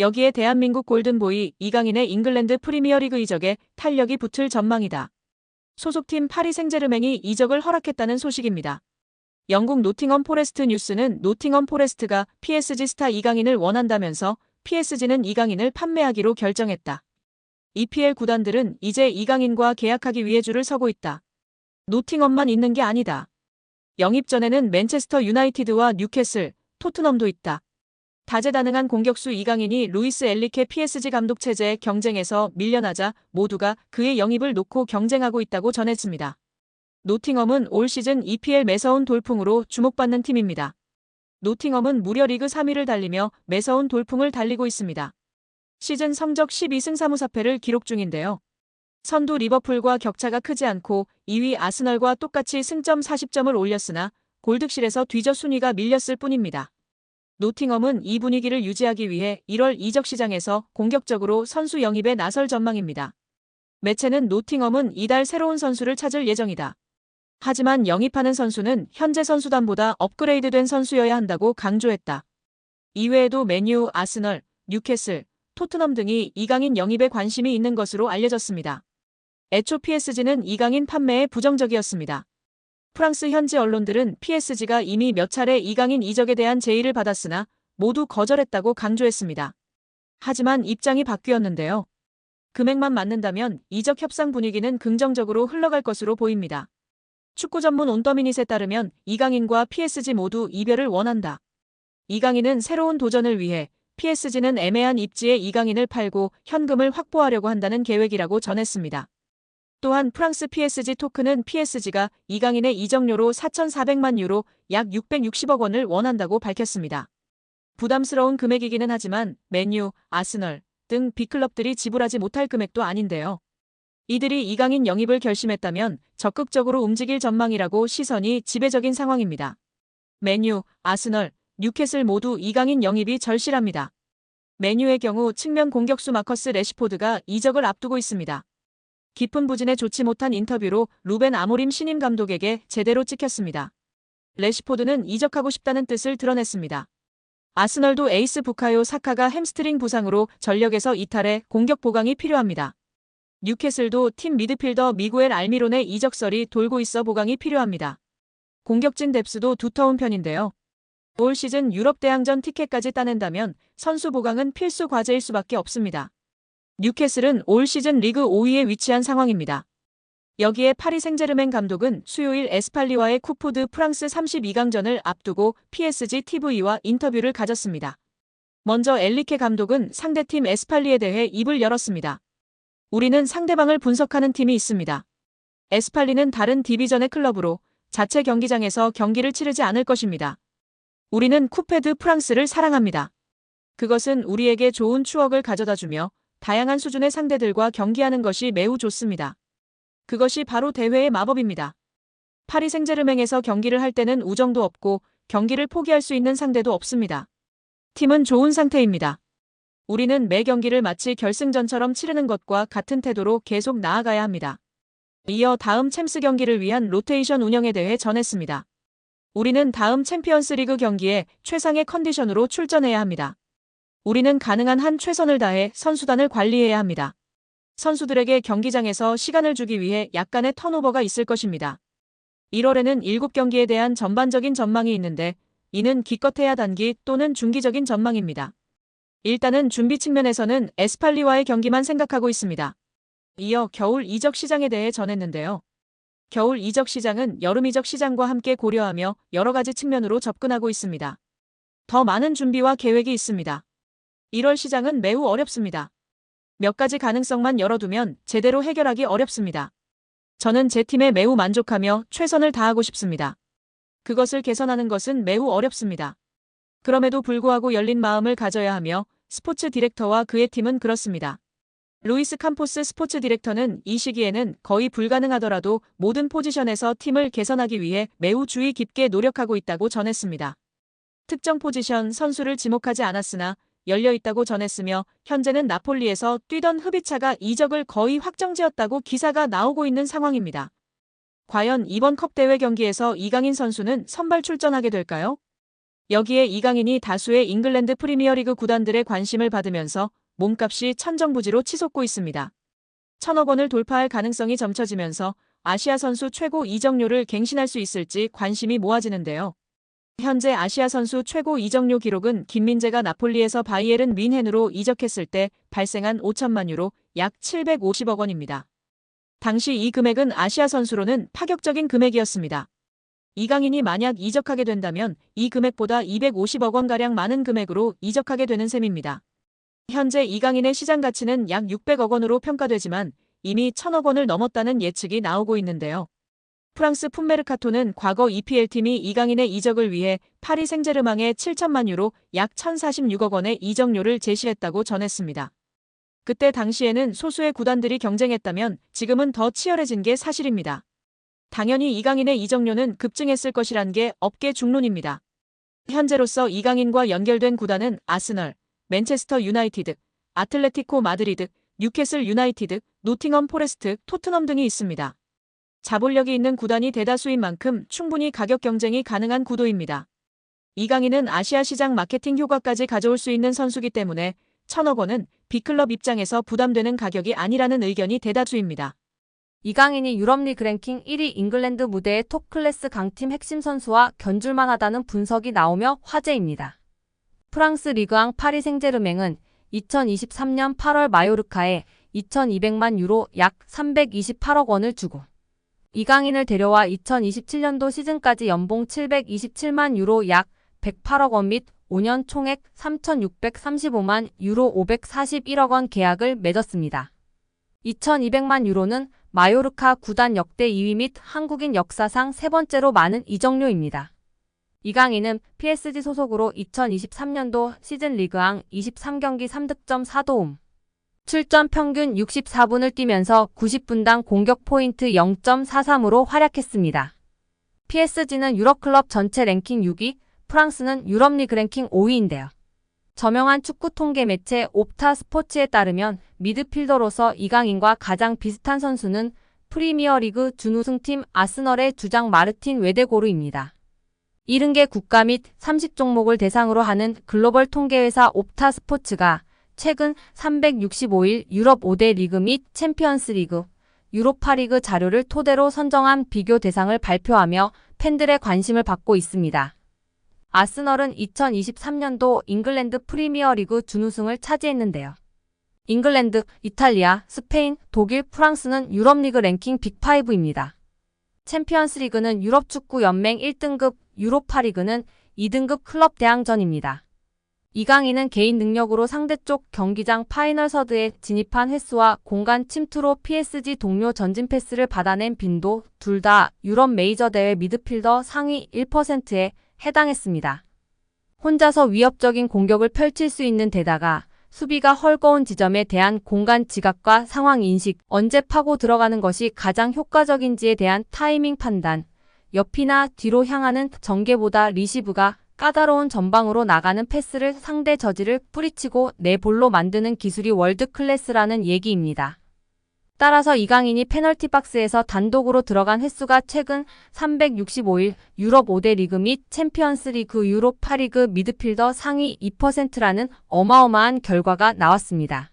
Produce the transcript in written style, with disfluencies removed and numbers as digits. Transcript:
여기에 대한민국 골든보이 이강인의 잉글랜드 프리미어리그 이적에 탄력이 붙을 전망이다. 소속팀 파리 생제르맹이 이적을 허락했다는 소식입니다. 영국 노팅엄 포레스트 뉴스는 노팅엄 포레스트가 PSG 스타 이강인을 원한다면서 PSG는 이강인을 판매하기로 결정했다. EPL 구단들은 이제 이강인과 계약하기 위해 줄을 서고 있다. 노팅엄만 있는 게 아니다. 영입 전에는 맨체스터 유나이티드와 뉴캐슬, 토트넘도 있다. 다재다능한 공격수 이강인이 루이스 엔리케 PSG 감독 체제의 경쟁에서 밀려나자 모두가 그의 영입을 놓고 경쟁하고 있다고 전했습니다. 노팅엄은 올 시즌 EPL 매서운 돌풍으로 주목받는 팀입니다. 노팅엄은 무려 리그 3위를 달리며 매서운 돌풍을 달리고 있습니다. 시즌 성적 12승 3무 4패를 기록 중인데요. 선두 리버풀과 격차가 크지 않고 2위 아스널과 똑같이 승점 40점을 올렸으나 골득실에서 뒤져 순위가 밀렸을 뿐입니다. 노팅엄은 이 분위기를 유지하기 위해 1월 이적 시장에서 공격적으로 선수 영입에 나설 전망입니다. 매체는 노팅엄은 이달 새로운 선수를 찾을 예정이다. 하지만 영입하는 선수는 현재 선수단보다 업그레이드된 선수여야 한다고 강조했다. 이외에도 맨유, 아스널, 뉴캐슬, 토트넘 등이 이강인 영입에 관심이 있는 것으로 알려졌습니다. 애초 PSG는 이강인 판매에 부정적이었습니다. 프랑스 현지 언론들은 PSG가 이미 몇 차례 이강인 이적에 대한 제의를 받았으나 모두 거절했다고 강조했습니다. 하지만 입장이 바뀌었는데요. 금액만 맞는다면 이적 협상 분위기는 긍정적으로 흘러갈 것으로 보입니다. 축구 전문 온더미닛에 따르면 이강인과 PSG 모두 이별을 원한다. 이강인은 새로운 도전을 위해 PSG는 애매한 입지에 이강인을 팔고 현금을 확보하려고 한다는 계획이라고 전했습니다. 또한 프랑스 PSG 토크는 PSG가 이강인의 이적료로 4,400만 유로 약 660억 원을 원한다고 밝혔습니다. 부담스러운 금액이기는 하지만 맨유, 아스널 등 빅클럽들이 지불하지 못할 금액도 아닌데요. 이들이 이강인 영입을 결심했다면 적극적으로 움직일 전망이라고 시선이 지배적인 상황입니다. 맨유, 아스널, 뉴캐슬 모두 이강인 영입이 절실합니다. 맨유의 경우 측면 공격수 마커스 레시포드가 이적을 앞두고 있습니다. 깊은 부진에 좋지 못한 인터뷰로 루벤 아모림 신임 감독에게 제대로 찍혔습니다. 레시포드는 이적하고 싶다는 뜻을 드러냈습니다. 아스널도 에이스 부카요 사카가 햄스트링 부상으로 전력에서 이탈해 공격 보강이 필요합니다. 뉴캐슬도 팀 미드필더 미구엘 알미론의 이적설이 돌고 있어 보강이 필요합니다. 공격진 뎁스도 두터운 편인데요. 올 시즌 유럽 대항전 티켓까지 따낸다면 선수 보강은 필수 과제일 수밖에 없습니다. 뉴캐슬은 올 시즌 리그 5위에 위치한 상황입니다. 여기에 파리 생제르맹 감독은 수요일 에스팔리와의 쿠푸드 프랑스 32강전을 앞두고 PSG TV와 인터뷰를 가졌습니다. 먼저 엔리케 감독은 상대팀 에스팔리에 대해 입을 열었습니다. 우리는 상대방을 분석하는 팀이 있습니다. 에스팔리는 다른 디비전의 클럽으로 자체 경기장에서 경기를 치르지 않을 것입니다. 우리는 쿠페드 프랑스를 사랑합니다. 그것은 우리에게 좋은 추억을 가져다주며 다양한 수준의 상대들과 경기하는 것이 매우 좋습니다. 그것이 바로 대회의 마법입니다. 파리 생제르맹에서 경기를 할 때는 우정도 없고 경기를 포기할 수 있는 상대도 없습니다. 팀은 좋은 상태입니다. 우리는 매 경기를 마치 결승전처럼 치르는 것과 같은 태도로 계속 나아가야 합니다. 이어 다음 챔스 경기를 위한 로테이션 운영에 대해 전했습니다. 우리는 다음 챔피언스 리그 경기에 최상의 컨디션으로 출전해야 합니다. 우리는 가능한 한 최선을 다해 선수단을 관리해야 합니다. 선수들에게 경기장에서 시간을 주기 위해 약간의 턴오버가 있을 것입니다. 1월에는 7경기에 대한 전반적인 전망이 있는데 이는 기껏해야 단기 또는 중기적인 전망입니다. 일단은 준비 측면에서는 에스팔리와의 경기만 생각하고 있습니다. 이어 겨울 이적 시장에 대해 전했는데요. 겨울 이적 시장은 여름 이적 시장과 함께 고려하며 여러 가지 측면으로 접근하고 있습니다. 더 많은 준비와 계획이 있습니다. 1월 시장은 매우 어렵습니다. 몇 가지 가능성만 열어두면 제대로 해결하기 어렵습니다. 저는 제 팀에 매우 만족하며 최선을 다하고 싶습니다. 그것을 개선하는 것은 매우 어렵습니다. 그럼에도 불구하고 열린 마음을 가져야 하며 스포츠 디렉터와 그의 팀은 그렇습니다. 루이스 캄포스 스포츠 디렉터는 이 시기에는 거의 불가능하더라도 모든 포지션에서 팀을 개선하기 위해 매우 주의 깊게 노력하고 있다고 전했습니다. 특정 포지션 선수를 지목하지 않았으나 열려있다고 전했으며 현재는 나폴리에서 뛰던 흐비차가 이적을 거의 확정지었다고 기사가 나오고 있는 상황입니다. 과연 이번 컵 대회 경기에서 이강인 선수는 선발 출전하게 될까요? 여기에 이강인이 다수의 잉글랜드 프리미어리그 구단들의 관심을 받으면서 몸값이 천정부지로 치솟고 있습니다. 1,000억 원을 돌파할 가능성이 점쳐지면서 아시아 선수 최고 이적료를 갱신할 수 있을지 관심이 모아지는데요. 현재 아시아 선수 최고 이적료 기록은 김민재가 나폴리에서 바이에른 뮌헨으로 이적했을 때 발생한 5천만 유로, 약 750억 원입니다. 당시 이 금액은 아시아 선수로는 파격적인 금액이었습니다. 이강인이 만약 이적하게 된다면 이 금액보다 250억 원가량 많은 금액으로 이적하게 되는 셈입니다. 현재 이강인의 시장 가치는 약 600억 원으로 평가되지만 이미 1,000억 원을 넘었다는 예측이 나오고 있는데요. 프랑스 풋메르카토는 과거 EPL팀이 이강인의 이적을 위해 파리 생제르맹에 7천만 유로, 약 1,046억 원의 이적료를 제시했다고 전했습니다. 그때 당시에는 소수의 구단들이 경쟁했다면 지금은 더 치열해진 게 사실입니다. 당연히 이강인의 이적료는 급증했을 것이란 게 업계 중론입니다. 현재로서 이강인과 연결된 구단은 아스널, 맨체스터 유나이티드, 아틀레티코 마드리드, 뉴캐슬 유나이티드, 노팅엄 포레스트, 토트넘 등이 있습니다. 자본력이 있는 구단이 대다수인 만큼 충분히 가격 경쟁이 가능한 구도입니다. 이강인은 아시아 시장 마케팅 효과까지 가져올 수 있는 선수기 때문에 1,000억 원은 빅클럽 입장에서 부담되는 가격이 아니라는 의견이 대다수입니다. 이강인이 유럽리그 랭킹 1위 잉글랜드 무대의 톱클래스 강팀 핵심 선수와 견줄만하다는 분석이 나오며 화제입니다. 프랑스 리그앙 파리 생제르맹은 2023년 8월 마요르카에 2,200만 유로 약 328억 원을 주고 이강인을 데려와 2027년도 시즌까지 연봉 727만 유로 약 108억 원 및 5년 총액 3,635만 유로 541억 원 계약을 맺었습니다. 2,200만 유로는 마요르카 구단 역대 2위 및 한국인 역사상 세 번째로 많은 이적료입니다. 이강인은 PSG 소속으로 2023년도 시즌 리그앙 23경기 3득점 4도움, 출전 평균 64분을 뛰면서 90분당 공격 포인트 0.43으로 활약했습니다. PSG는 유럽클럽 전체 랭킹 6위, 프랑스는 유럽리그 랭킹 5위인데요. 저명한 축구 통계 매체 옵타 스포츠에 따르면 미드필더로서 이강인과 가장 비슷한 선수는 프리미어리그 준우승팀 아스널의 주장 마르틴 웨데고르입니다. 70개 국가 및 30종목을 대상으로 하는 글로벌 통계회사 옵타 스포츠가 최근 365일 유럽 5대 리그 및 챔피언스 리그, 유로파리그 자료를 토대로 선정한 비교 대상을 발표하며 팬들의 관심을 받고 있습니다. 아스널은 2023년도 잉글랜드 프리미어리그 준우승을 차지했는데요. 잉글랜드, 이탈리아, 스페인, 독일, 프랑스는 유럽리그 랭킹 빅5입니다. 챔피언스리그는 유럽축구연맹 1등급, 유로파리그는 2등급 클럽 대항전입니다. 이강인은 개인 능력으로 상대쪽 경기장 파이널 서드에 진입한 횟수와 공간 침투로 PSG 동료 전진 패스를 받아낸 빈도 둘 다 유럽 메이저 대회 미드필더 상위 1%에 해당했습니다. 혼자서 위협적인 공격을 펼칠 수 있는 데다가 수비가 헐거운 지점에 대한 공간 지각과 상황 인식, 언제 파고 들어가는 것이 가장 효과적인지에 대한 타이밍 판단, 옆이나 뒤로 향하는 전개보다 리시브가 까다로운 전방으로 나가는 패스를 상대 저지를 뿌리치고 내 볼로 만드는 기술이 월드 클래스라는 얘기입니다. 따라서 이강인이 페널티 박스에서 단독으로 들어간 횟수가 최근 365일 유럽 5대 리그 및 챔피언스 리그 유로파리그 미드필더 상위 2%라는 어마어마한 결과가 나왔습니다.